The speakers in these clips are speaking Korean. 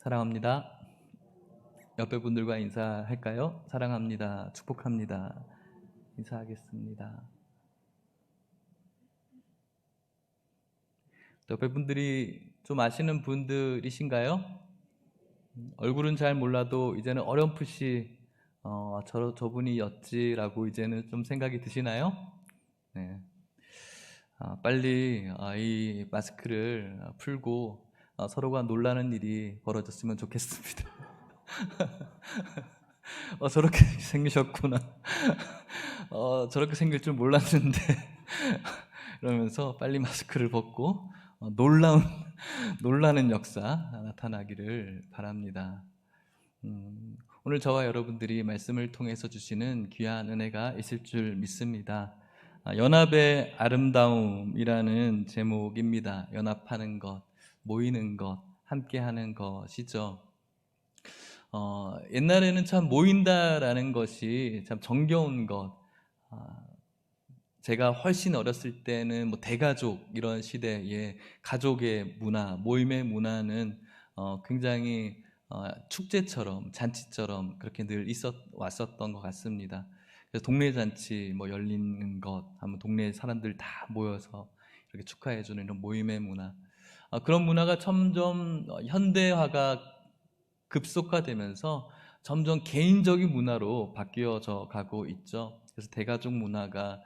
사랑합니다. 옆에 분들과 인사할까요? 사랑합니다. 축복합니다. 인사하겠습니다. 옆에 분들이 좀 아시는 분들이신가요? 얼굴은 잘 몰라도 이제는 어렴풋이 저분이었지라고 이제는 좀 생각이 드시나요? 네. 빨리 이 마스크를 풀고 서로가 놀라는 일이 벌어졌으면 좋겠습니다. 저렇게 생기셨구나. 저렇게 생길 줄 몰랐는데. 이러면서 빨리 마스크를 벗고 놀라는 역사 나타나기를 바랍니다. 오늘 저와 여러분들이 말씀을 통해서 주시는 귀한 은혜가 있을 줄 믿습니다. 연합의 아름다움이라는 제목입니다. 연합하는 것, 모이는 것, 함께하는 것이죠. 옛날에는 참 모인다라는 것이 참 정겨운 것. 제가 훨씬 어렸을 때는 뭐 대가족 이런 시대에 가족의 문화, 모임의 문화는 굉장히 축제처럼 잔치처럼 그렇게 늘 왔었던 것 같습니다. 그래서 동네 잔치 뭐 열리는 것 하면 동네 사람들 다 모여서 이렇게 축하해주는 이런 모임의 문화. 그런 문화가 점점 현대화가 급속화되면서 점점 개인적인 문화로 바뀌어져 가고 있죠. 그래서 대가족 문화가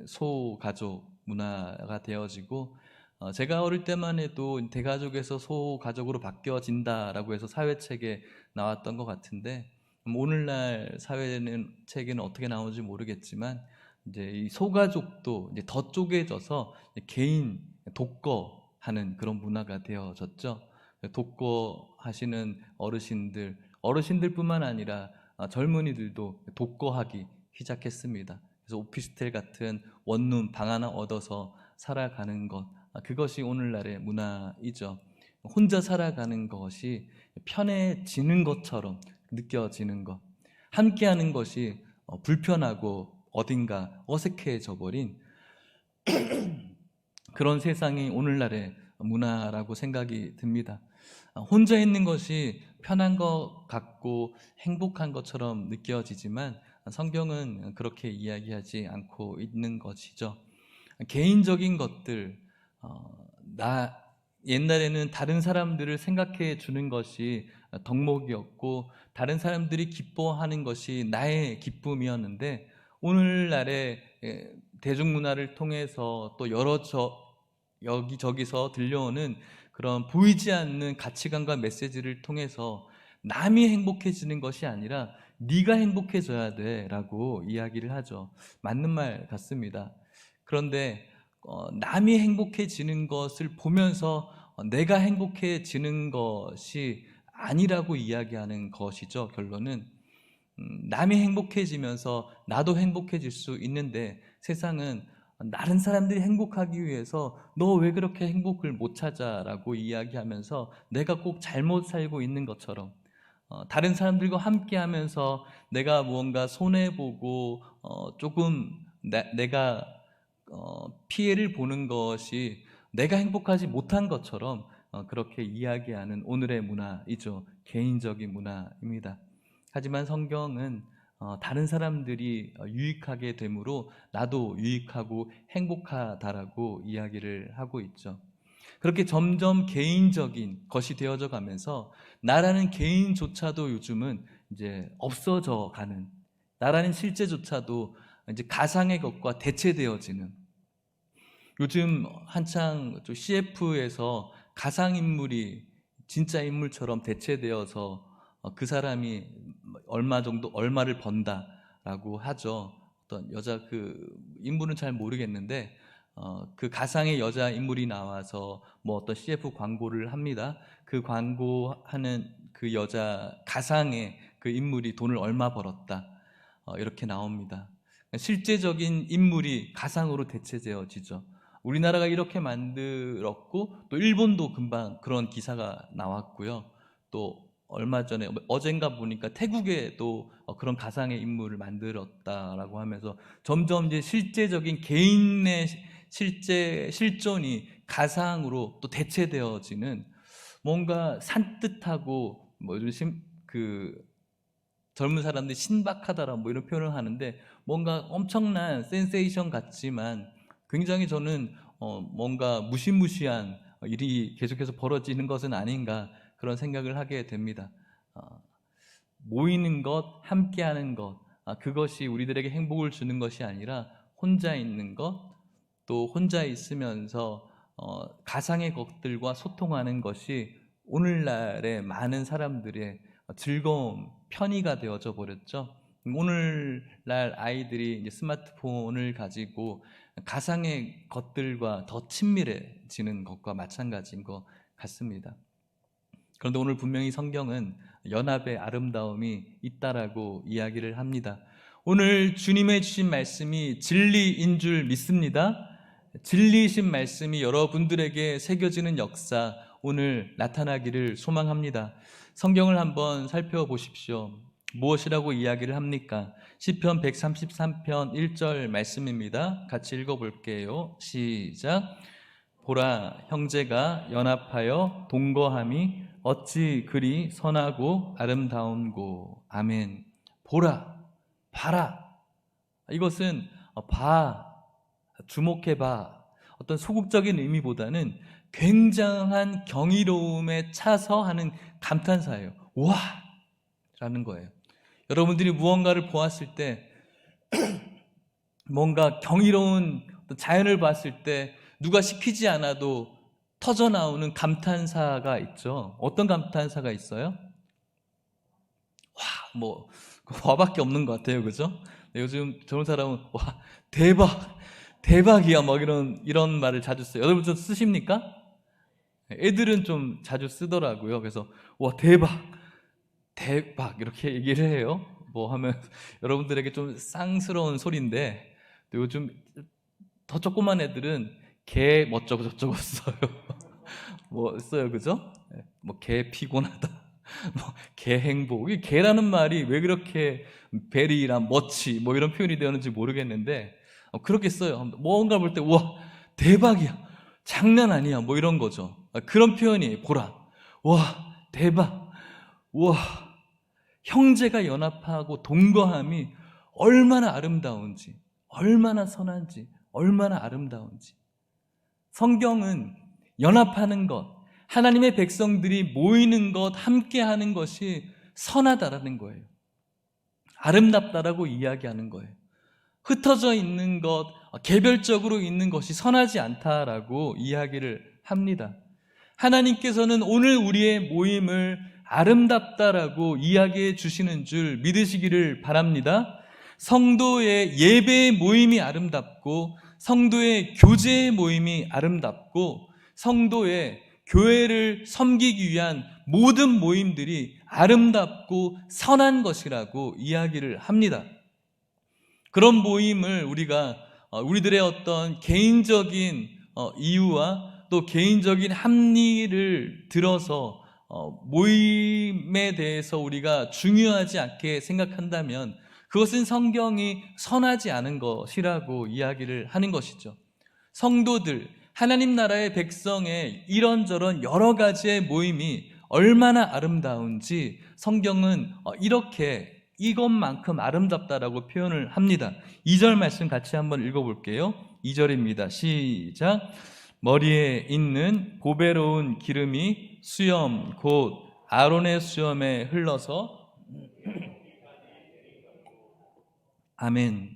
소가족 문화가 되어지고, 제가 어릴 때만 해도 대가족에서 소가족으로 바뀌어진다라고 해서 사회책에 나왔던 것 같은데, 오늘날 사회는 책에는 어떻게 나오는지 모르겠지만 이제 이 소가족도 이제 더 쪼개져서 개인 독거하는 그런 문화가 되어졌죠. 독거하시는 어르신들뿐만 아니라 젊은이들도 독거하기 시작했습니다. 그래서 오피스텔 같은 원룸 방 하나 얻어서 살아가는 것, 그것이 오늘날의 문화이죠. 혼자 살아가는 것이 편해지는 것처럼 느껴지는 것, 함께하는 것이 불편하고 어딘가 어색해져 버린 그런 세상이 오늘날의 문화라고 생각이 듭니다. 혼자 있는 것이 편한 것 같고 행복한 것처럼 느껴지지만 성경은 그렇게 이야기하지 않고 있는 것이죠. 개인적인 것들, 옛날에는 다른 사람들을 생각해 주는 것이 덕목이었고 다른 사람들이 기뻐하는 것이 나의 기쁨이었는데, 오늘날의 대중문화를 통해서 또 여기저기서 들려오는 그런 보이지 않는 가치관과 메시지를 통해서 남이 행복해지는 것이 아니라 네가 행복해져야 돼 라고 이야기를 하죠. 맞는 말 같습니다. 그런데 남이 행복해지는 것을 보면서 내가 행복해지는 것이 아니라고 이야기하는 것이죠. 결론은 남이 행복해지면서 나도 행복해질 수 있는데, 세상은 다른 사람들이 행복하기 위해서 너 왜 그렇게 행복을 못 찾아? 라고 이야기하면서 내가 꼭 잘못 살고 있는 것처럼, 다른 사람들과 함께 하면서 내가 무언가 손해보고 조금 내가 피해를 보는 것이 내가 행복하지 못한 것처럼 그렇게 이야기하는 오늘의 문화이죠. 개인적인 문화입니다. 하지만 성경은 다른 사람들이 유익하게 되므로 나도 유익하고 행복하다라고 이야기를 하고 있죠. 그렇게 점점 개인적인 것이 되어져 가면서 나라는 개인조차도 요즘은 이제 없어져 가는, 나라는 실제조차도 이제 가상의 것과 대체되어지는, 요즘 한창 CF에서 가상인물이 진짜 인물처럼 대체되어서 그 사람이 얼마를 번다라고 하죠. 어떤 여자 그 인물은 잘 모르겠는데 그 가상의 여자 인물이 나와서 뭐 어떤 CF 광고를 합니다. 그 광고하는 그 여자 가상의 그 인물이 돈을 얼마 벌었다, 이렇게 나옵니다. 실제적인 인물이 가상으로 대체되어지죠. 우리나라가 이렇게 만들었고, 또 일본도 금방 그런 기사가 나왔고요. 또 얼마 전에 어젠가 보니까 태국에도 그런 가상의 인물을 만들었다라고 하면서 점점 이제 실제적인 개인의 실존이 가상으로 또 대체되어지는, 뭔가 산뜻하고 뭐 요즘 그 젊은 사람들이 신박하다라 뭐 이런 표현을 하는데 뭔가 엄청난 센세이션 같지만 굉장히 저는 뭔가 무시무시한 일이 계속해서 벌어지는 것은 아닌가 그런 생각을 하게 됩니다. 모이는 것, 함께하는 것, 그것이 우리들에게 행복을 주는 것이 아니라 혼자 있는 것, 또 혼자 있으면서 가상의 것들과 소통하는 것이 오늘날의 많은 사람들의 즐거움, 편의가 되어져 버렸죠. 오늘날 아이들이 이제 스마트폰을 가지고 가상의 것들과 더 친밀해지는 것과 마찬가지인 것 같습니다. 그런데 오늘 분명히 성경은 연합의 아름다움이 있다라고 이야기를 합니다. 오늘 주님의 주신 말씀이 진리인 줄 믿습니다. 진리이신 말씀이 여러분들에게 새겨지는 역사 오늘 나타나기를 소망합니다. 성경을 한번 살펴보십시오. 무엇이라고 이야기를 합니까? 시편 133편 1절 말씀입니다. 같이 읽어볼게요. 시작. 보라, 형제가 연합하여 동거함이 어찌 그리 선하고 아름다운고. 아멘. 보라, 봐라. 이것은 주목해봐. 어떤 소극적인 의미보다는 굉장한 경이로움에 차서 하는 감탄사예요. 와! 라는 거예요. 여러분들이 무언가를 보았을 때 뭔가 경이로운 자연을 봤을 때 누가 시키지 않아도 터져 나오는 감탄사가 있죠. 어떤 감탄사가 있어요? 와, 뭐 와밖에 없는 것 같아요, 그죠? 요즘 저런 사람은 와 대박이야, 뭐 이런 말을 자주 써요. 여러분 좀 쓰십니까? 애들은 좀 자주 쓰더라고요. 그래서 와 대박 이렇게 얘기를 해요. 뭐 하면 여러분들에게 좀 쌍스러운 소리인데 요즘 더 조그만 애들은 개 멋쩍어 저쩌고 써요. 뭐 써요, 그죠? 뭐 개 피곤하다, 뭐 개 행복. 이 개라는 말이 왜 그렇게 베리랑 멋지 뭐 이런 표현이 되었는지 모르겠는데 그렇게 써요. 뭔가 볼 때 와 대박이야, 장난 아니야, 뭐 이런 거죠. 그런 표현이 보라, 와 대박, 와 형제가 연합하고 동거함이 얼마나 아름다운지, 얼마나 선한지, 얼마나 아름다운지. 성경은 연합하는 것, 하나님의 백성들이 모이는 것, 함께하는 것이 선하다라는 거예요. 아름답다라고 이야기하는 거예요. 흩어져 있는 것, 개별적으로 있는 것이 선하지 않다라고 이야기를 합니다. 하나님께서는 오늘 우리의 모임을 아름답다라고 이야기해 주시는 줄 믿으시기를 바랍니다. 성도의 예배의 모임이 아름답고, 성도의 교제의 모임이 아름답고, 성도의 교회를 섬기기 위한 모든 모임들이 아름답고 선한 것이라고 이야기를 합니다. 그런 모임을 우리들의 어떤 개인적인 이유와 또 개인적인 합리를 들어서 모임에 대해서 우리가 중요하지 않게 생각한다면 그것은 성경이 선하지 않은 것이라고 이야기를 하는 것이죠. 성도들, 하나님 나라의 백성의 이런저런 여러 가지의 모임이 얼마나 아름다운지 성경은 이것만큼 아름답다라고 표현을 합니다. 2절 말씀 같이 한번 읽어볼게요. 2절입니다. 시작. 머리에 있는 보배로운 기름이 수염 곧 아론의 수염에 흘러서 아멘.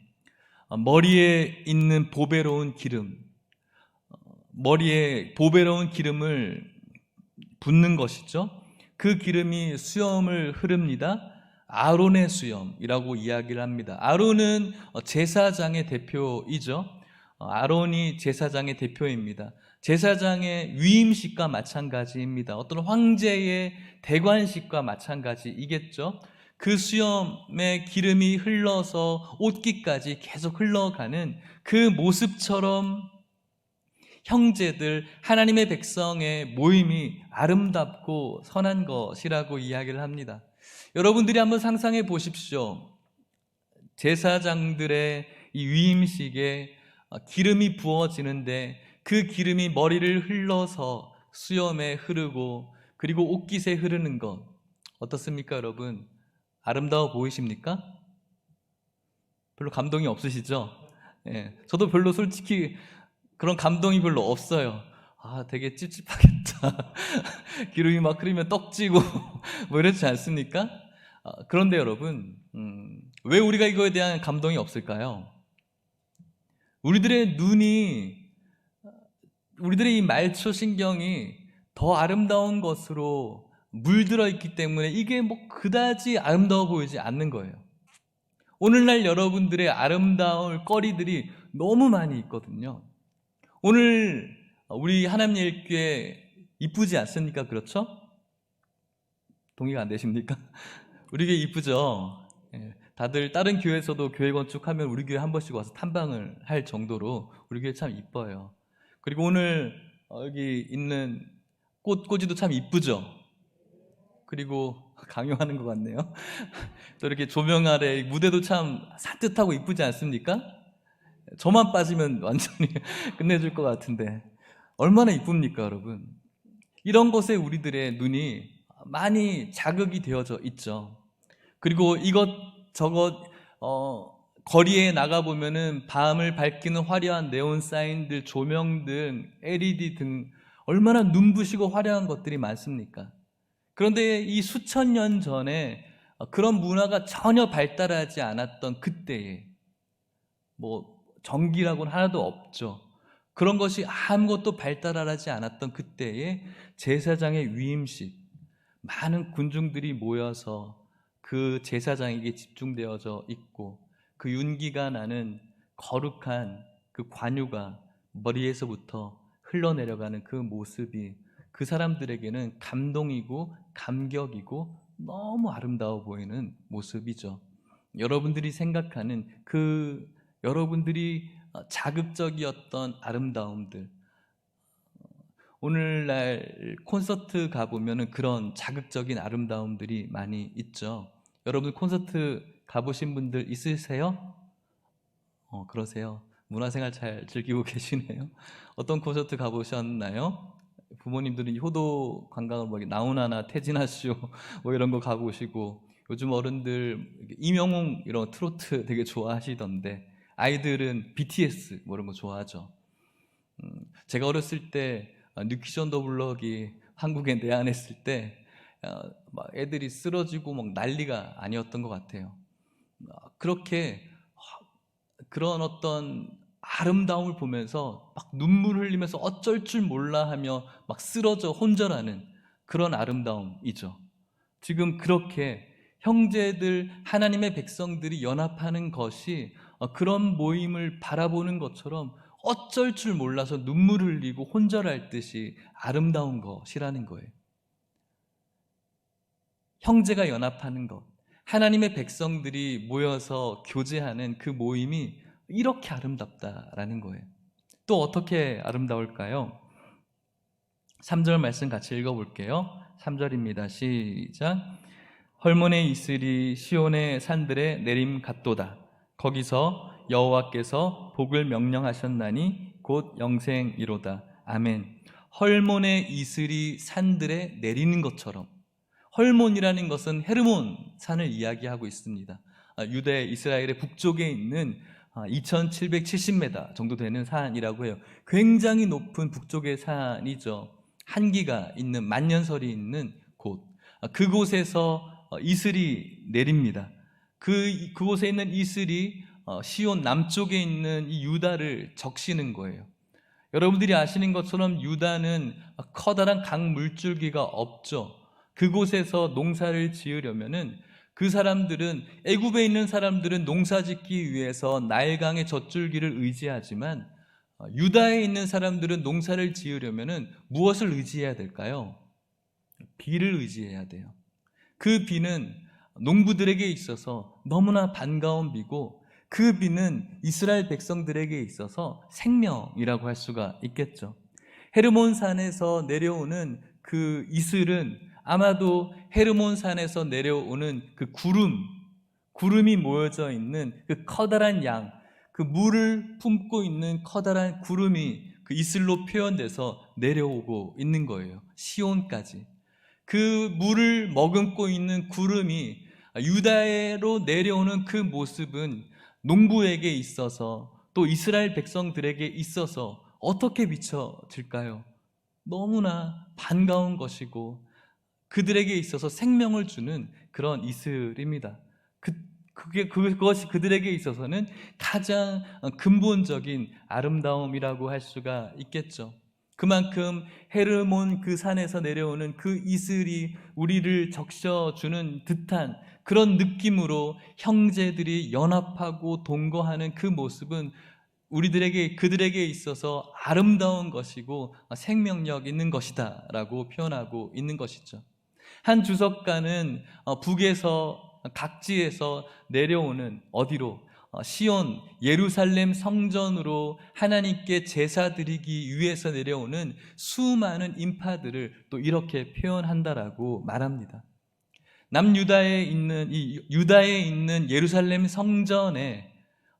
머리에 있는 보배로운 기름, 머리에 보배로운 기름을 붓는 것이죠. 그 기름이 수염을 흐릅니다. 아론의 수염이라고 이야기를 합니다. 아론은 제사장의 대표이죠. 아론이 제사장의 대표입니다. 제사장의 위임식과 마찬가지입니다. 어떤 황제의 대관식과 마찬가지이겠죠. 그 수염에 기름이 흘러서 옷깃까지 계속 흘러가는 그 모습처럼 형제들, 하나님의 백성의 모임이 아름답고 선한 것이라고 이야기를 합니다. 여러분들이 한번 상상해 보십시오. 제사장들의 이 위임식에 기름이 부어지는데 그 기름이 머리를 흘러서 수염에 흐르고 그리고 옷깃에 흐르는 것 어떻습니까, 여러분? 아름다워 보이십니까? 별로 감동이 없으시죠? 예, 저도 별로 솔직히 그런 감동이 별로 없어요. 아, 되게 찝찝하겠다. 기름이 막 흐르면 떡지고 뭐 이렇지 않습니까? 그런데 여러분, 왜 우리가 이거에 대한 감동이 없을까요? 우리들의 눈이, 우리들의 이 말초 신경이 더 아름다운 것으로 물들어 있기 때문에 이게 뭐 그다지 아름다워 보이지 않는 거예요. 오늘날 여러분들의 아름다울 거리들이 너무 많이 있거든요. 오늘 우리 하나님 일교회 이쁘지 않습니까? 그렇죠? 동의가 안 되십니까? 우리 교회 이쁘죠? 예, 다들 다른 교회에서도 교회 건축하면 우리 교회 한 번씩 와서 탐방을 할 정도로 우리 교회 참 이뻐요. 그리고 오늘 여기 있는 꽃꽂이도 참 이쁘죠? 그리고 강요하는 것 같네요. 또 이렇게 조명 아래 무대도 참 산뜻하고 이쁘지 않습니까? 저만 빠지면 완전히 끝내줄 것 같은데 얼마나 이쁩니까, 여러분? 이런 것에 우리들의 눈이 많이 자극이 되어져 있죠. 그리고 이것저것 거리에 나가보면은 밤을 밝히는 화려한 네온 사인들, 조명등, LED 등 얼마나 눈부시고 화려한 것들이 많습니까? 그런데 이 수천 년 전에 그런 문화가 전혀 발달하지 않았던 그때에 뭐 전기라고는 하나도 없죠. 그런 것이 아무것도 발달하지 않았던 그때에 제사장의 위임식, 많은 군중들이 모여서 그 제사장에게 집중되어져 있고 그 윤기가 나는 거룩한 그 관유가 머리에서부터 흘러내려가는 그 모습이 그 사람들에게는 감동이고 감격이고 너무 아름다워 보이는 모습이죠. 여러분들이 생각하는 그 여러분들이 자극적이었던 아름다움들, 오늘날 콘서트 가보면 그런 자극적인 아름다움들이 많이 있죠. 여러분 콘서트 가보신 분들 있으세요? 그러세요. 문화생활 잘 즐기고 계시네요. 어떤 콘서트 가보셨나요? 부모님들은 효도 관광을 뭐 나훈아나 태진아쇼 뭐 이런 거 가보시고, 요즘 어른들 임영웅 이런 트로트 되게 좋아하시던데 아이들은 BTS 뭐 이런 거 좋아하죠. 제가 어렸을 때 뉴키션 더 블럭이 한국에 내한했을 때 막 애들이 쓰러지고 막 난리가 아니었던 것 같아요. 그렇게 그런 어떤 아름다움을 보면서 막 눈물 흘리면서 어쩔 줄 몰라 하며 막 쓰러져 혼절하는 그런 아름다움이죠. 지금 그렇게 형제들, 하나님의 백성들이 연합하는 것이 그런 모임을 바라보는 것처럼 어쩔 줄 몰라서 눈물 흘리고 혼절할 듯이 아름다운 것이라는 거예요. 형제가 연합하는 것, 하나님의 백성들이 모여서 교제하는 그 모임이 이렇게 아름답다라는 거예요. 또 어떻게 아름다울까요? 3절 말씀 같이 읽어볼게요. 3절입니다. 시작. 헐몬의 이슬이 시온의 산들에 내림 같도다. 거기서 여호와께서 복을 명령하셨나니 곧 영생이로다. 아멘. 헐몬의 이슬이 산들에 내리는 것처럼, 헐몬이라는 것은 헤르몬 산을 이야기하고 있습니다. 유대 이스라엘의 북쪽에 있는 2770m 정도 되는 산이라고 해요. 굉장히 높은 북쪽의 산이죠. 한기가 있는, 만년설이 있는 곳. 그곳에서 이슬이 내립니다. 그곳에 있는 이슬이 시온 남쪽에 있는 이 유다를 적시는 거예요. 여러분들이 아시는 것처럼 유다는 커다란 강 물줄기가 없죠. 그곳에서 농사를 지으려면은 그 사람들은, 애굽에 있는 사람들은 농사 짓기 위해서 나일강의 젖줄기를 의지하지만 유다에 있는 사람들은 농사를 지으려면은 무엇을 의지해야 될까요? 비를 의지해야 돼요. 그 비는 농부들에게 있어서 너무나 반가운 비고, 그 비는 이스라엘 백성들에게 있어서 생명이라고 할 수가 있겠죠. 헤르몬 산에서 내려오는 그 이슬은 아마도 헤르몬 산에서 내려오는 그 구름이 모여져 있는 그 커다란 양, 그 물을 품고 있는 커다란 구름이 그 이슬로 표현돼서 내려오고 있는 거예요. 시온까지. 그 물을 머금고 있는 구름이 유다로 내려오는 그 모습은 농부에게 있어서 또 이스라엘 백성들에게 있어서 어떻게 비춰질까요? 너무나 반가운 것이고 그들에게 있어서 생명을 주는 그런 이슬입니다. 그것이 그들에게 있어서는 가장 근본적인 아름다움이라고 할 수가 있겠죠. 그만큼 헤르몬 그 산에서 내려오는 그 이슬이 우리를 적셔주는 듯한 그런 느낌으로 형제들이 연합하고 동거하는 그 모습은 그들에게 있어서 아름다운 것이고 생명력 있는 것이다 라고 표현하고 있는 것이죠. 한 주석가는 북에서 각지에서 내려오는 어디로 시온 예루살렘 성전으로 하나님께 제사 드리기 위해서 내려오는 수많은 인파들을 또 이렇게 표현한다라고 말합니다. 남유다에 있는 유다에 있는 예루살렘 성전에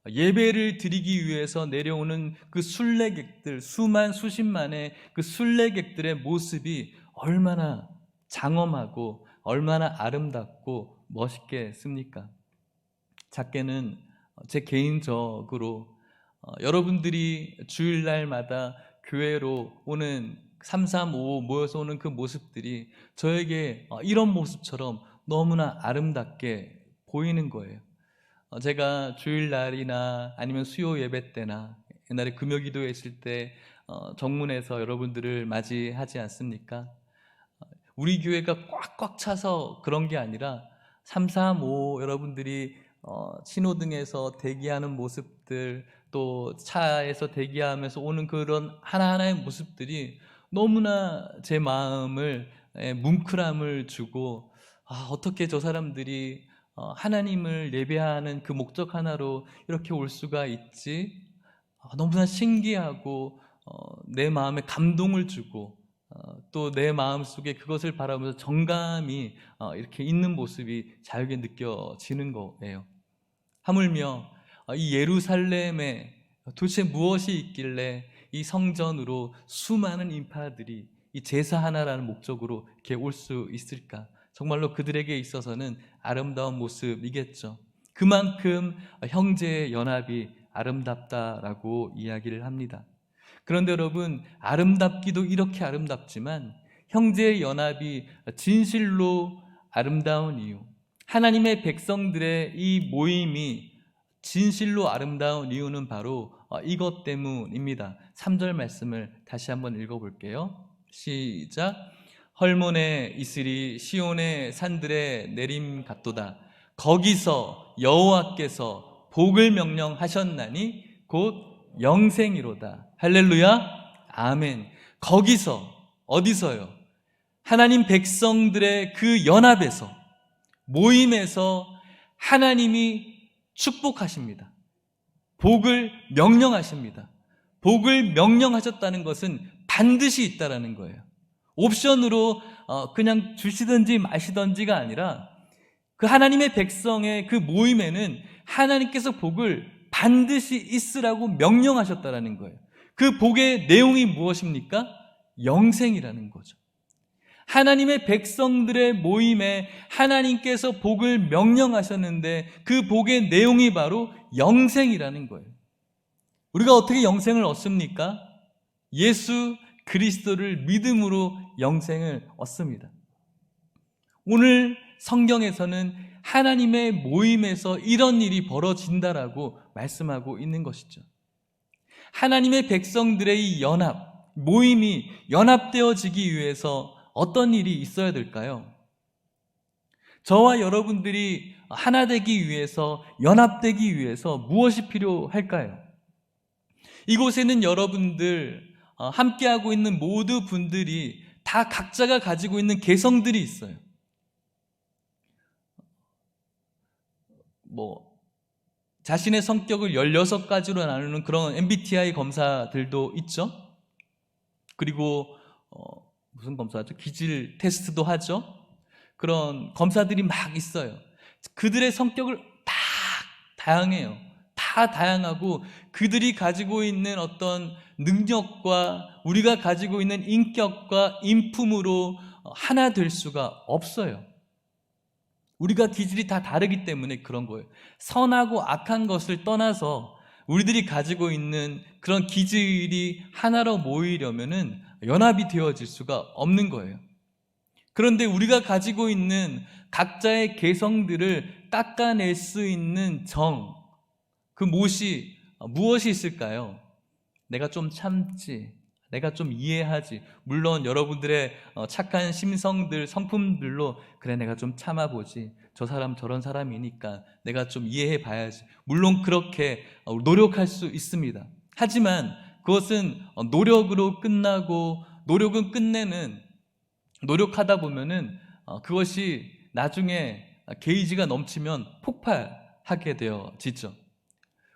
예배를 드리기 위해서 내려오는 그 순례객들, 수십만의 그 순례객들의 모습이 얼마나 장엄하고 얼마나 아름답고 멋있겠습니까? 작게는 제 개인적으로 여러분들이 주일날마다 교회로 오는 335 모여서 오는 그 모습들이 저에게 이런 모습처럼 너무나 아름답게 보이는 거예요. 제가 주일날이나 아니면 수요 예배 때나 옛날에 금요기도회 했을 때 정문에서 여러분들을 맞이하지 않습니까? 우리 교회가 꽉꽉 차서 그런 게 아니라 335 여러분들이 신호등에서 대기하는 모습들, 또 차에서 대기하면서 오는 그런 하나하나의 모습들이 너무나 제 마음을 뭉클함을 주고, 어떻게 저 사람들이 하나님을 예배하는 그 목적 하나로 이렇게 올 수가 있지? 너무나 신기하고 내 마음에 감동을 주고 또 내 마음속에 그것을 바라보면서 정감이 이렇게 있는 모습이 자유하게 느껴지는 거예요. 하물며 이 예루살렘에 도대체 무엇이 있길래 이 성전으로 수많은 인파들이 이 제사 하나라는 목적으로 이렇게 올 수 있을까? 정말로 그들에게 있어서는 아름다운 모습이겠죠. 그만큼 형제의 연합이 아름답다라고 이야기를 합니다. 그런데 여러분, 아름답기도 이렇게 아름답지만 형제의 연합이 진실로 아름다운 이유, 하나님의 백성들의 이 모임이 진실로 아름다운 이유는 바로 이것 때문입니다. 3절 말씀을 다시 한번 읽어볼게요. 시작. 헐몬의 이슬이 시온의 산들에 내림 같도다. 거기서 여호와께서 복을 명령하셨나니 곧 영생이로다. 할렐루야. 아멘. 거기서, 어디서요? 하나님 백성들의 그 연합에서, 모임에서 하나님이 축복하십니다. 복을 명령하십니다. 복을 명령하셨다는 것은 반드시 있다라는 거예요. 옵션으로 그냥 주시든지 마시든지가 아니라 그 하나님의 백성의 그 모임에는 하나님께서 복을 반드시 있으라고 명령하셨다라는 거예요. 그 복의 내용이 무엇입니까? 영생이라는 거죠. 하나님의 백성들의 모임에 하나님께서 복을 명령하셨는데 그 복의 내용이 바로 영생이라는 거예요. 우리가 어떻게 영생을 얻습니까? 예수 그리스도를 믿음으로 영생을 얻습니다. 오늘 성경에서는 하나님의 모임에서 이런 일이 벌어진다라고 말씀하고 있는 것이죠. 하나님의 백성들의 이 연합, 모임이 연합되어지기 위해서 어떤 일이 있어야 될까요? 저와 여러분들이 하나 되기 위해서, 연합되기 위해서 무엇이 필요할까요? 이곳에는 여러분들, 함께하고 있는 모두 분들이 다 각자가 가지고 있는 개성들이 있어요. 자신의 성격을 16가지로 나누는 그런 MBTI 검사들도 있죠. 그리고 무슨 검사하죠? 기질 테스트도 하죠. 그런 검사들이 막 있어요. 그들의 성격을 다 다양해요. 다 다양하고 그들이 가지고 있는 어떤 능력과 우리가 가지고 있는 인격과 인품으로 하나 될 수가 없어요. 우리가 기질이 다 다르기 때문에 그런 거예요. 선하고 악한 것을 떠나서 우리들이 가지고 있는 그런 기질이 하나로 모이려면은 연합이 되어질 수가 없는 거예요. 그런데 우리가 가지고 있는 각자의 개성들을 깎아낼 수 있는 그 무엇이 있을까요? 내가 좀 참지, 내가 좀 이해하지. 물론 여러분들의 착한 심성들, 성품들로 그래 내가 좀 참아보지. 저 사람 저런 사람이니까 내가 좀 이해해 봐야지. 물론 그렇게 노력할 수 있습니다. 하지만 그것은 노력으로 끝나고, 노력하다 보면은 그것이 나중에 게이지가 넘치면 폭발하게 되어지죠.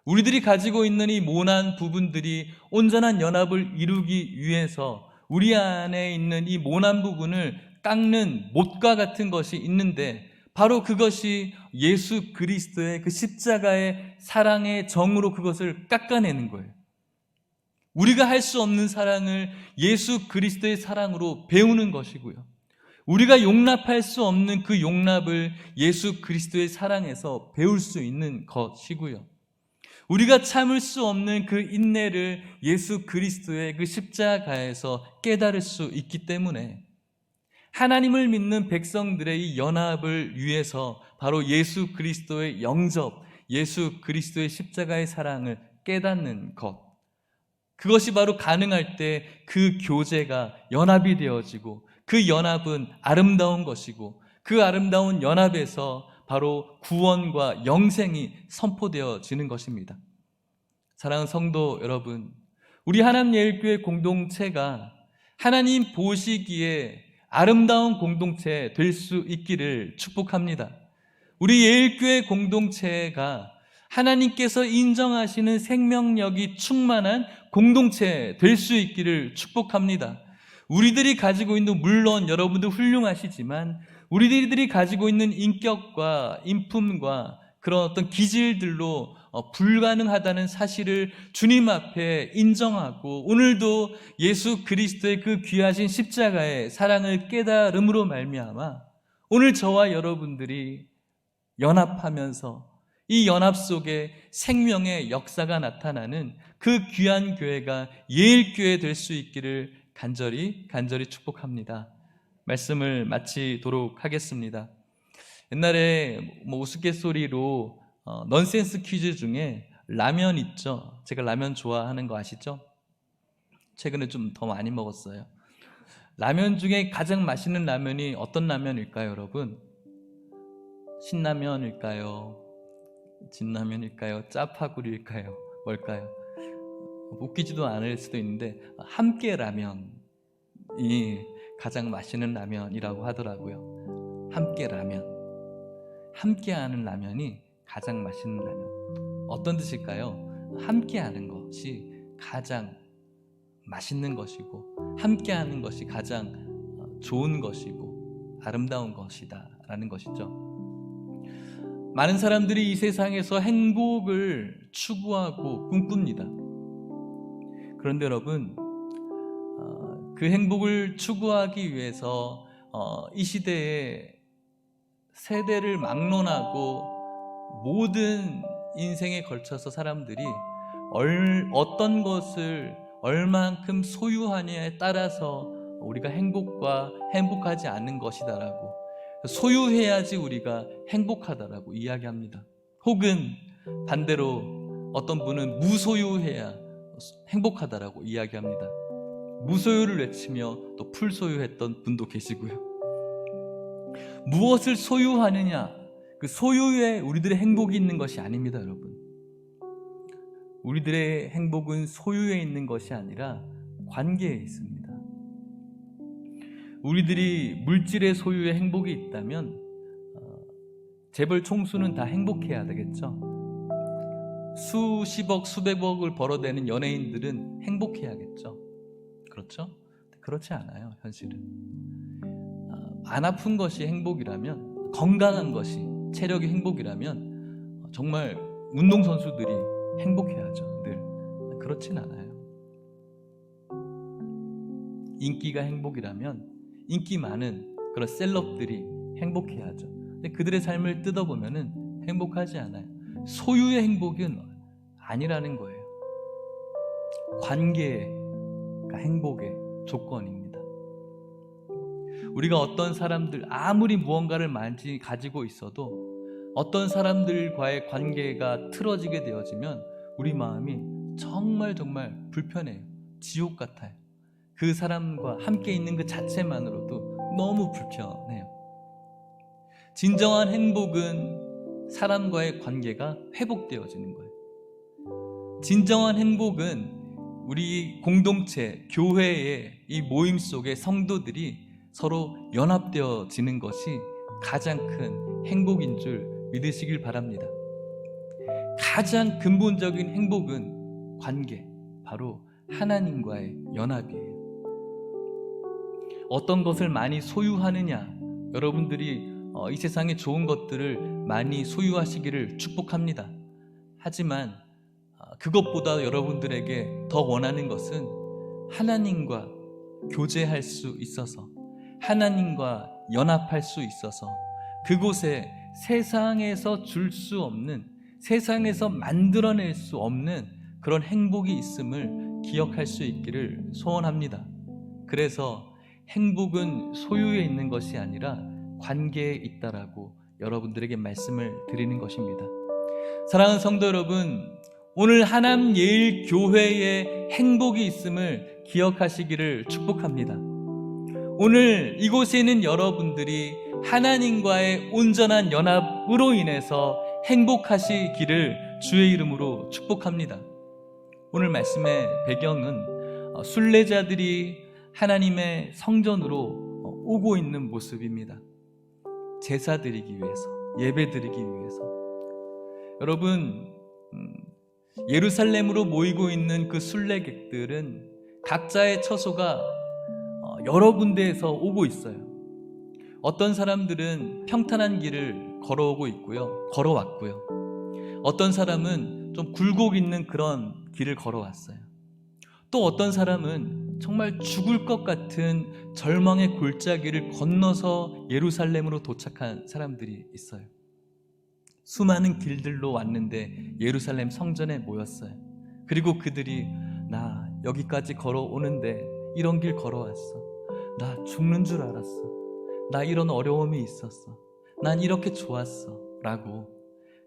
우리들이 가지고 있는 이 모난 부분들이 온전한 연합을 이루기 위해서 우리 안에 있는 이 모난 부분을 깎는 못과 같은 것이 있는데, 바로 그것이 예수 그리스도의 그 십자가의 사랑의 정으로 그것을 깎아내는 거예요. 우리가 할 수 없는 사랑을 예수 그리스도의 사랑으로 배우는 것이고요, 우리가 용납할 수 없는 그 용납을 예수 그리스도의 사랑에서 배울 수 있는 것이고요, 우리가 참을 수 없는 그 인내를 예수 그리스도의 그 십자가에서 깨달을 수 있기 때문에 하나님을 믿는 백성들의 이 연합을 위해서 바로 예수 그리스도의 영접, 예수 그리스도의 십자가의 사랑을 깨닫는 것, 그것이 바로 가능할 때 그 교제가 연합이 되어지고, 그 연합은 아름다운 것이고, 그 아름다운 연합에서 바로 구원과 영생이 선포되어지는 것입니다. 사랑하는 성도 여러분, 우리 하나님 예일교회 공동체가 하나님 보시기에 아름다운 공동체 될 수 있기를 축복합니다. 우리 예일교회 공동체가 하나님께서 인정하시는 생명력이 충만한 공동체 될 수 있기를 축복합니다. 우리들이 가지고 있는, 물론 여러분도 훌륭하시지만 우리들이 가지고 있는 인격과 인품과 그런 어떤 기질들로 불가능하다는 사실을 주님 앞에 인정하고, 오늘도 예수 그리스도의 그 귀하신 십자가의 사랑을 깨달음으로 말미암아 오늘 저와 여러분들이 연합하면서 이 연합 속에 생명의 역사가 나타나는 그 귀한 교회가 예일교회 될 수 있기를 간절히 축복합니다. 말씀을 마치도록 하겠습니다. 옛날에 우스갯소리로 넌센스 퀴즈 중에 라면 있죠? 제가 라면 좋아하는 거 아시죠? 최근에 좀 더 많이 먹었어요. 라면 중에 가장 맛있는 라면이 어떤 라면일까요, 여러분? 신라면일까요? 진라면일까요? 짜파구리일까요? 뭘까요? 웃기지도 않을 수도 있는데 함께 라면이 가장 맛있는 라면이라고 하더라고요. 함께 라면, 함께하는 라면이 가장 맛있는 라면. 어떤 뜻일까요? 함께하는 것이 가장 맛있는 것이고, 함께하는 것이 가장 좋은 것이고 아름다운 것이다 라는 것이죠. 많은 사람들이 이 세상에서 행복을 추구하고 꿈꿉니다. 그런데 여러분, 그 행복을 추구하기 위해서 이 시대에 세대를 막론하고 모든 인생에 걸쳐서 사람들이 어떤 것을 얼만큼 소유하냐에 따라서 우리가 행복하지 않는 것이다라고, 소유해야지 우리가 행복하다라고 이야기합니다. 혹은 반대로 어떤 분은 무소유해야 행복하다라고 이야기합니다. 무소유를 외치며 또 풀소유했던 분도 계시고요. 무엇을 소유하느냐, 그 소유에 우리들의 행복이 있는 것이 아닙니다, 여러분. 우리들의 행복은 소유에 있는 것이 아니라 관계에 있습니다. 우리들이 물질의 소유에 행복이 있다면 재벌 총수는 다 행복해야 되겠죠. 수십억, 수백억을 벌어대는 연예인들은 행복해야겠죠. 그렇죠? 그렇지 않아요, 현실은. 안 아픈 것이 행복이라면, 건강한 것이 체력이 행복이라면 정말 운동선수들이 행복해야죠. 늘 그렇진 않아요. 인기가 행복이라면 인기 많은 그런 셀럽들이 행복해하죠. 근데 그들의 삶을 뜯어보면은 행복하지 않아요. 소유의 행복은 아니라는 거예요. 관계가 행복의 조건입니다. 우리가 어떤 사람들, 아무리 무언가를 많이 가지고 있어도 어떤 사람들과의 관계가 틀어지게 되어지면 우리 마음이 정말 불편해요. 지옥 같아요. 그 사람과 함께 있는 그 자체만으로도 너무 불편해요. 진정한 행복은 사람과의 관계가 회복되어지는 거예요. 진정한 행복은 우리 공동체, 교회의 이 모임 속의 성도들이 서로 연합되어지는 것이 가장 큰 행복인 줄 믿으시길 바랍니다. 가장 근본적인 행복은 관계, 바로 하나님과의 연합이에요. 어떤 것을 많이 소유하느냐, 여러분들이 이 세상의 좋은 것들을 많이 소유하시기를 축복합니다. 하지만 그것보다 여러분들에게 더 원하는 것은 하나님과 교제할 수 있어서, 하나님과 연합할 수 있어서 그곳에 세상에서 줄 수 없는, 세상에서 만들어낼 수 없는 그런 행복이 있음을 기억할 수 있기를 소원합니다. 그래서 행복은 소유에 있는 것이 아니라 관계에 있다라고 여러분들에게 말씀을 드리는 것입니다. 사랑하는 성도 여러분, 오늘 하남 예일교회에 행복이 있음을 기억하시기를 축복합니다. 오늘 이곳에 있는 여러분들이 하나님과의 온전한 연합으로 인해서 행복하시기를 주의 이름으로 축복합니다. 오늘 말씀의 배경은 순례자들이 하나님의 성전으로 오고 있는 모습입니다. 제사 드리기 위해서, 예배 드리기 위해서. 여러분, 예루살렘으로 모이고 있는 그 순례객들은 각자의 처소가 여러 군데에서 오고 있어요. 어떤 사람들은 평탄한 길을 걸어오고 있고요, 걸어왔고요. 어떤 사람은 좀 굴곡 있는 그런 길을 걸어왔어요. 또 어떤 사람은 정말 죽을 것 같은 절망의 골짜기를 건너서 예루살렘으로 도착한 사람들이 있어요. 수많은 길들로 왔는데 예루살렘 성전에 모였어요. 그리고 그들이 나 여기까지 걸어오는데 이런 길 걸어왔어. 나 죽는 줄 알았어. 나 이런 어려움이 있었어. 난 이렇게 좋았어. 라고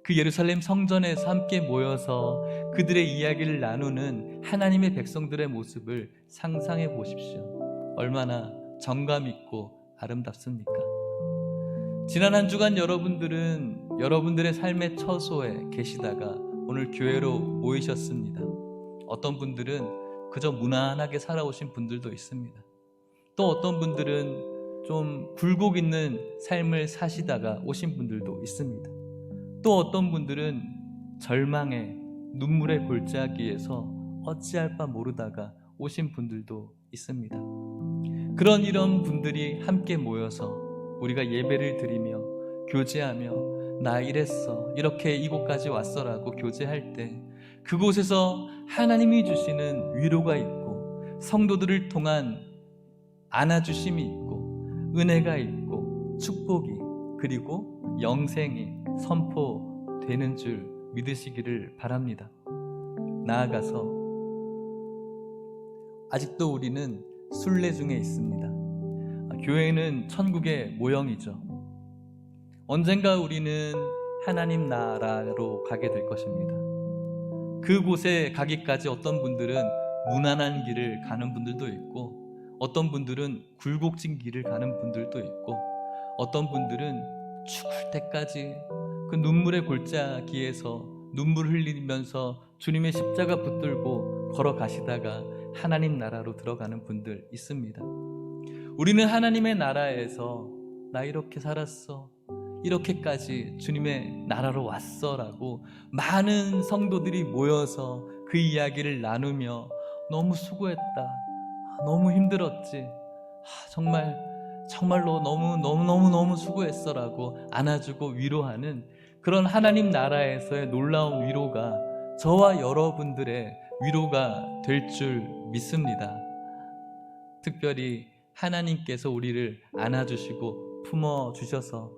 그 예루살렘 성전에서 함께 모여서 그들의 이야기를 나누는 하나님의 백성들의 모습을 상상해 보십시오. 얼마나 정감 있고 아름답습니까? 지난 한 주간 여러분들은 여러분들의 삶의 처소에 계시다가 오늘 교회로 모이셨습니다. 어떤 분들은 그저 무난하게 살아오신 분들도 있습니다. 또 어떤 분들은 좀 굴곡 있는 삶을 사시다가 오신 분들도 있습니다. 또 어떤 분들은 절망의 눈물의 골짜기에서 어찌할 바 모르다가 오신 분들도 있습니다. 이런 분들이 함께 모여서 우리가 예배를 드리며 교제하며 나 이랬어, 이렇게 이곳까지 왔어라고 교제할 때 그곳에서 하나님이 주시는 위로가 있고 성도들을 통한 안아주심이 있고 은혜가 있고 축복이, 그리고 영생이 선포되는 줄 믿으시기를 바랍니다. 나아가서 아직도 우리는 순례 중에 있습니다. 교회는 천국의 모형이죠. 언젠가 우리는 하나님 나라로 가게 될 것입니다. 그곳에 가기까지 어떤 분들은 무난한 길을 가는 분들도 있고, 어떤 분들은 굴곡진 길을 가는 분들도 있고, 어떤 분들은 죽을 때까지 그 눈물의 골짜기에서 눈물 흘리면서 주님의 십자가 붙들고 걸어가시다가 하나님 나라로 들어가는 분들 있습니다. 우리는 하나님의 나라에서 나 이렇게 살았어, 이렇게까지 주님의 나라로 왔어 라고 많은 성도들이 모여서 그 이야기를 나누며 너무 수고했다, 너무 힘들었지, 정말로 너무 수고했어 라고 안아주고 위로하는 그런 하나님 나라에서의 놀라운 위로가 저와 여러분들의 위로가 될 줄 믿습니다. 특별히 하나님께서 우리를 안아주시고 품어주셔서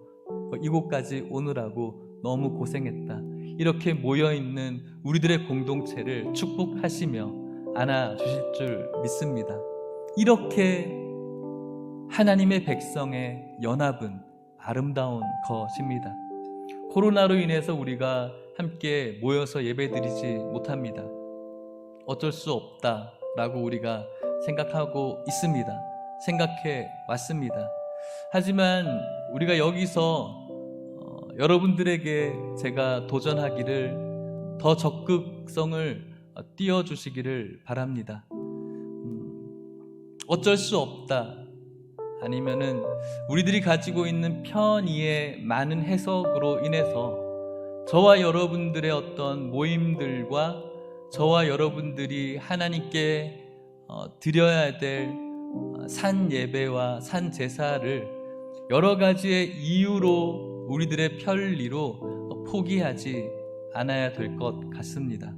이곳까지 오느라고 너무 고생했다. 이렇게 모여있는 우리들의 공동체를 축복하시며 안아주실 줄 믿습니다. 이렇게 하나님의 백성의 연합은 아름다운 것입니다. 코로나로 인해서 우리가 함께 모여서 예배드리지 못합니다. 어쩔 수 없다라고 우리가 생각하고 있습니다. 생각해 왔습니다. 하지만 우리가 여기서 여러분들에게 제가 도전하기를 더 적극성을 띄워주시기를 바랍니다. 어쩔 수 없다, 아니면은 우리들이 가지고 있는 편의의 많은 해석으로 인해서 저와 여러분들의 어떤 모임들과 저와 여러분들이 하나님께 드려야 될 산 예배와 산 제사를 여러 가지의 이유로 우리들의 편리로 포기하지 않아야 될 것 같습니다.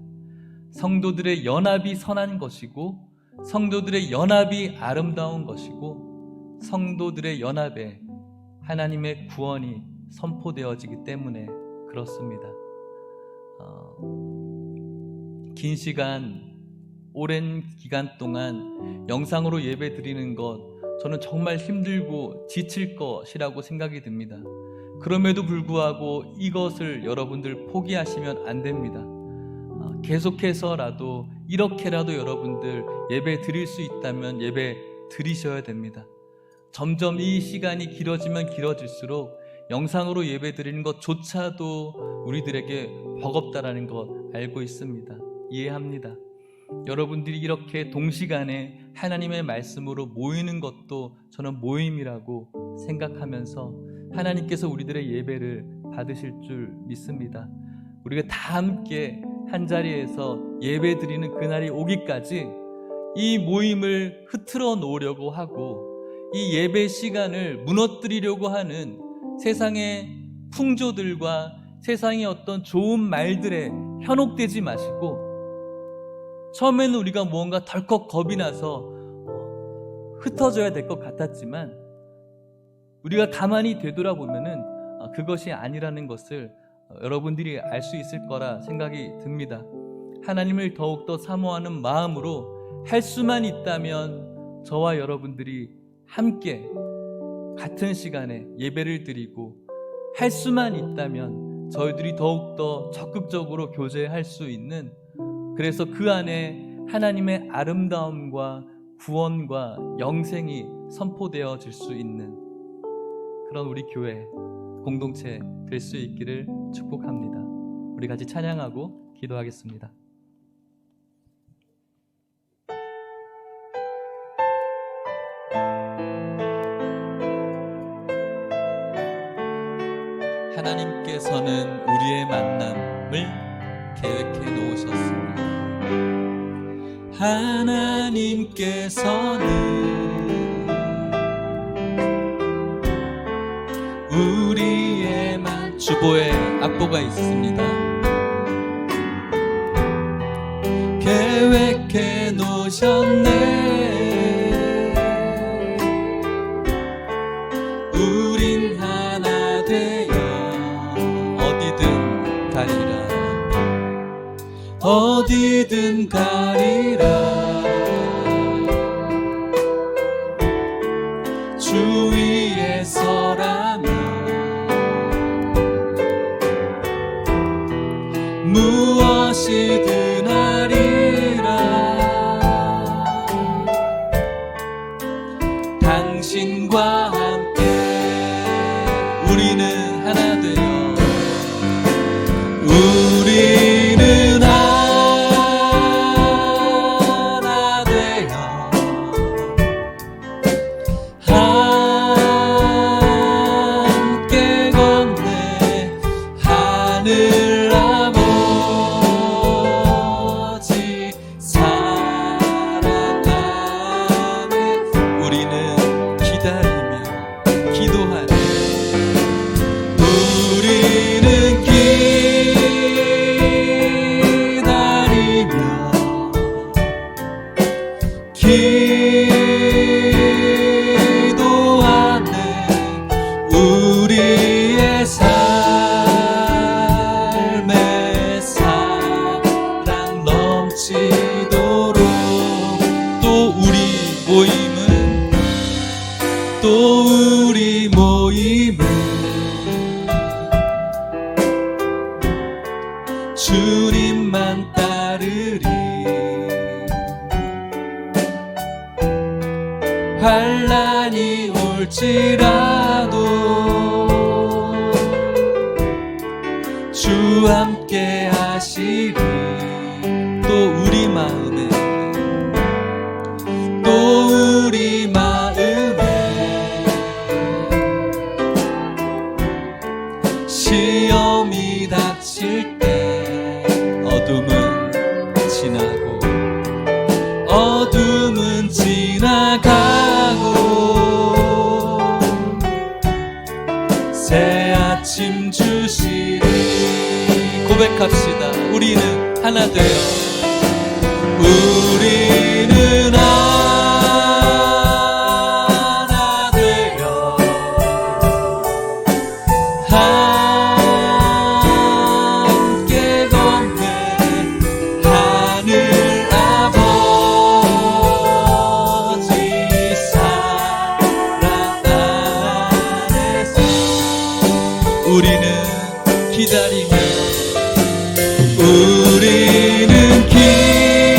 성도들의 연합이 선한 것이고, 성도들의 연합이 아름다운 것이고, 성도들의 연합에 하나님의 구원이 선포되어지기 때문에 그렇습니다. 긴 시간, 오랜 기간 동안 영상으로 예배 드리는 것, 저는 정말 힘들고 지칠 것이라고 생각이 듭니다. 그럼에도 불구하고 이것을 여러분들 포기하시면 안 됩니다. 계속해서라도 이렇게라도 여러분들 예배 드릴 수 있다면 예배 드리셔야 됩니다. 점점 이 시간이 길어지면 길어질수록 영상으로 예배 드리는 것조차도 우리들에게 버겁다라는 것 알고 있습니다. 이해합니다. 여러분들이 이렇게 동시간에 하나님의 말씀으로 모이는 것도 저는 모임이라고 생각하면서 하나님께서 우리들의 예배를 받으실 줄 믿습니다. 우리가 다 함께 한자리에서 예배 드리는 그날이 오기까지 이 모임을 흐트러 놓으려고 하고 이 예배 시간을 무너뜨리려고 하는 세상의 풍조들과 세상의 어떤 좋은 말들에 현혹되지 마시고, 처음에는 우리가 무언가 덜컥 겁이 나서 흩어져야 될 것 같았지만 우리가 가만히 되돌아보면은 그것이 아니라는 것을 여러분들이 알 수 있을 거라 생각이 듭니다. 하나님을 더욱더 사모하는 마음으로 할 수만 있다면 저와 여러분들이 함께 같은 시간에 예배를 드리고, 할 수만 있다면 저희들이 더욱더 적극적으로 교제할 수 있는, 그래서 그 안에 하나님의 아름다움과 구원과 영생이 선포되어질 수 있는 그런 우리 교회 공동체 될 수 있기를 축복합니다. 우리 같이 찬양하고 기도하겠습니다. 하나님께서는 우리의 만남을 계획해 놓으셨습니다. 하나님께서는 우리의 주보에 앞보가 있습니다. 계획해 놓으셨네. 우린 하나 되어 어디든 가리라. 어디든 가리라. 주 위에 서라면 무엇이든 하리라. 당신과 함께 우리는 하나 되어 우리는 하나 되어 함께 건네 하늘 아버지 사랑하네. 우리는 기다리며 모임은 또 우리 모임은 주님만 따르리. 환난이 올지라도 주 함께 하시리. 또 우리 마음에 또 우리 마음에 시험이 닥칠 때 어둠은 지나고 어둠은 지나가고 새 아침 주시리. 고백합시다. 우리는 하나 되어 우리는 하나 되어 함께 걷는 하늘 아버지 사랑 안에서 우리는 기다리며 우리는 기다리며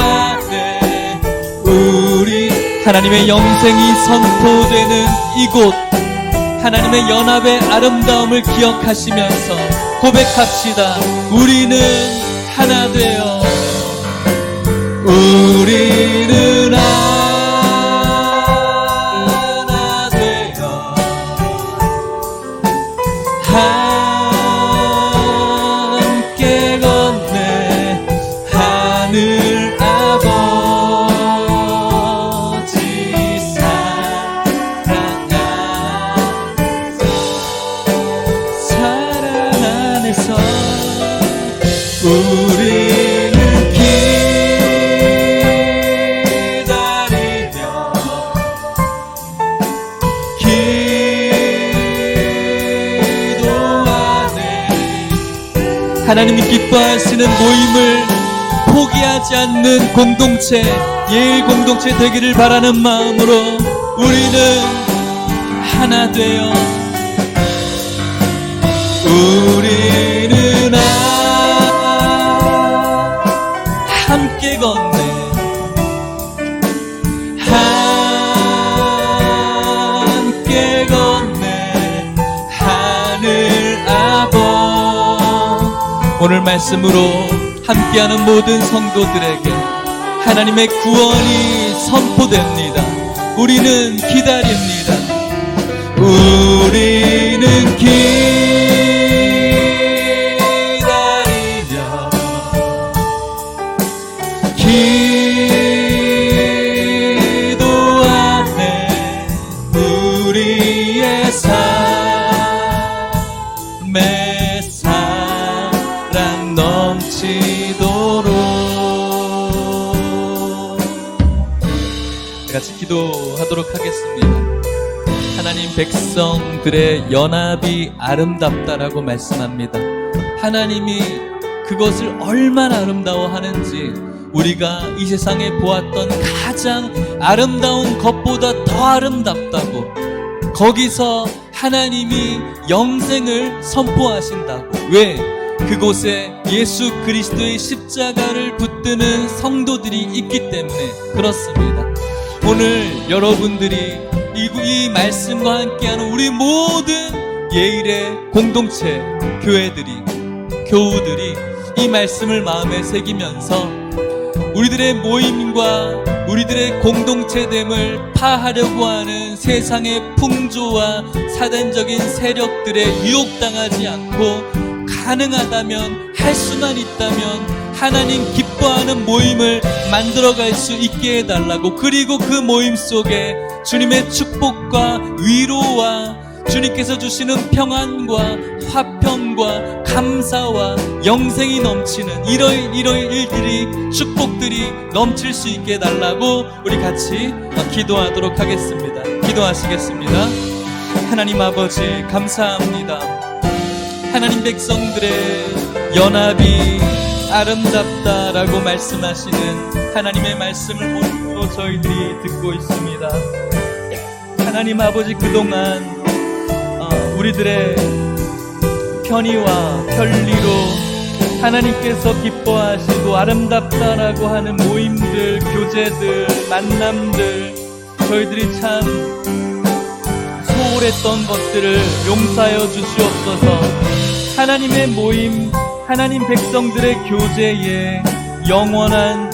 기도하네. 우리 하나님의 영생이 선포되는 이곳, 하나님의 연합의 아름다움을 기억하시면서 고백합시다. 우리는 하나 되어 우리는 하나 되어 함께 걷네 하늘 아버지 사랑 안에서 우리는 기다리며 기도하네. 하나님이 기뻐하시는 모임을 포기하지 않는 공동체, 예일 공동체 되기를 바라는 마음으로 우리는 하나 되어 우리는 함께 걷네 함께 걷네 하늘 아버. 오늘 말씀으로 함께하는 모든 성도들에게 하나님의 구원이 선포됩니다. 우리는 기다립니다. 우리는 기다리며 기도하네. 우리의 삶에 사랑 넘치도록. 같이 기도하도록 하겠습니다. 하나님, 백성들의 연합이 아름답다라고 말씀합니다. 하나님이 그것을 얼마나 아름다워하는지 우리가 이 세상에 보았던 가장 아름다운 것보다 더 아름답다고, 거기서 하나님이 영생을 선포하신다고. 왜? 그곳에 예수 그리스도의 십자가를 붙드는 성도들이 있기 때문에 그렇습니다. 오늘 여러분들이 이 말씀과 함께하는 우리 모든 예일의 공동체, 교회들이, 교우들이 이 말씀을 마음에 새기면서 우리들의 모임과 우리들의 공동체됨을 파하려고 하는 세상의 풍조와 사단적인 세력들에 유혹당하지 않고, 가능하다면, 할 수만 있다면 하나님 기뻐하는 모임을 만들어갈 수 있게 해달라고, 그리고 그 모임 속에 주님의 축복과 위로와 주님께서 주시는 평안과 화평과 감사와 영생이 넘치는 이러한 일들이, 축복들이 넘칠 수 있게 해달라고 우리 같이 기도하도록 하겠습니다. 기도하시겠습니다. 하나님 아버지, 감사합니다. 하나님 백성들의 연합이 아름답다라고 말씀하시는 하나님의 말씀을 오늘도 저희들이 듣고 있습니다. 하나님 아버지, 그동안 우리들의 편의와 편리로 하나님께서 기뻐하시고 아름답다라고 하는 모임들, 교제들, 만남들, 저희들이 참 소홀했던 것들을 용서하여 주시옵소서. 하나님의 모임, 하나님 백성들의 교제에 영원한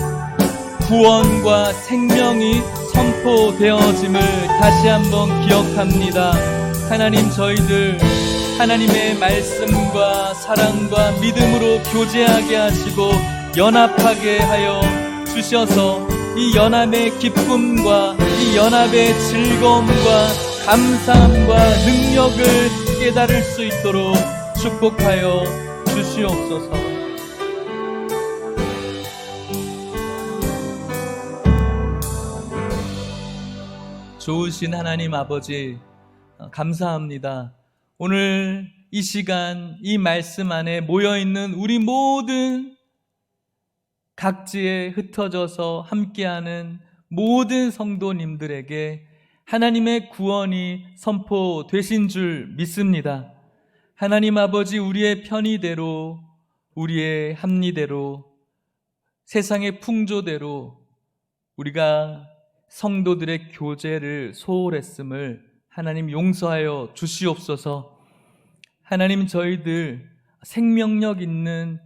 구원과 생명이 선포되어짐을 다시 한번 기억합니다. 하나님, 저희들 하나님의 말씀과 사랑과 믿음으로 교제하게 하시고 연합하게 하여 주셔서 이 연합의 기쁨과 이 연합의 즐거움과 감사함과 능력을 깨달을 수 있도록 축복하여 주시옵소서. 좋으신 하나님 아버지, 감사합니다. 오늘 이 시간 이 말씀 안에 모여있는 우리 모든 각지에 흩어져서 함께하는 모든 성도님들에게 하나님의 구원이 선포되신 줄 믿습니다. 하나님 아버지, 우리의 편의대로, 우리의 합리대로, 세상의 풍조대로 우리가 성도들의 교제를 소홀했음을 하나님 용서하여 주시옵소서. 하나님, 저희들 생명력 있는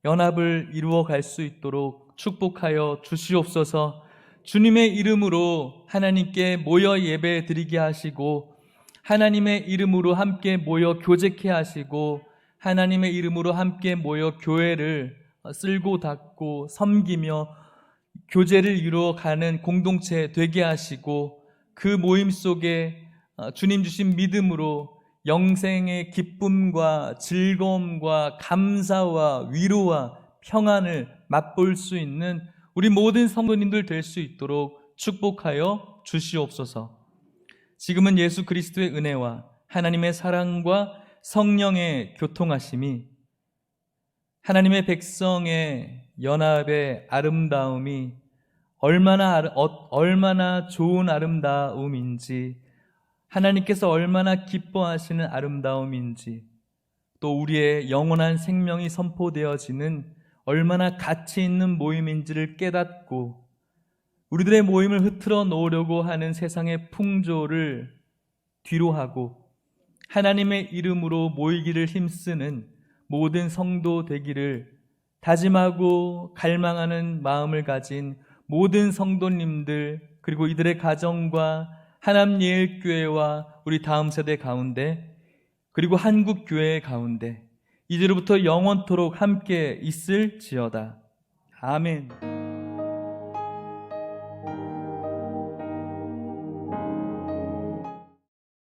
연합을 이루어갈 수 있도록 축복하여 주시옵소서. 주님의 이름으로 하나님께 모여 예배 드리게 하시고, 하나님의 이름으로 함께 모여 교제케 하시고, 하나님의 이름으로 함께 모여 교회를 쓸고 닦고 섬기며 교제를 이루어가는 공동체 되게 하시고, 그 모임 속에 주님 주신 믿음으로 영생의 기쁨과 즐거움과 감사와 위로와 평안을 맛볼 수 있는 우리 모든 성도님들 될 수 있도록 축복하여 주시옵소서. 지금은 예수 그리스도의 은혜와 하나님의 사랑과 성령의 교통하심이, 하나님의 백성의 연합의 아름다움이 얼마나 좋은 아름다움인지, 하나님께서 얼마나 기뻐하시는 아름다움인지, 또 우리의 영원한 생명이 선포되어지는 얼마나 가치 있는 모임인지를 깨닫고, 우리들의 모임을 흐트러 놓으려고 하는 세상의 풍조를 뒤로하고 하나님의 이름으로 모이기를 힘쓰는 모든 성도 되기를 다짐하고 갈망하는 마음을 가진 모든 성도님들, 그리고 이들의 가정과 하남예일교회와 우리 다음 세대 가운데, 그리고 한국교회 가운데 이제로부터 영원토록 함께 있을지어다. 아멘.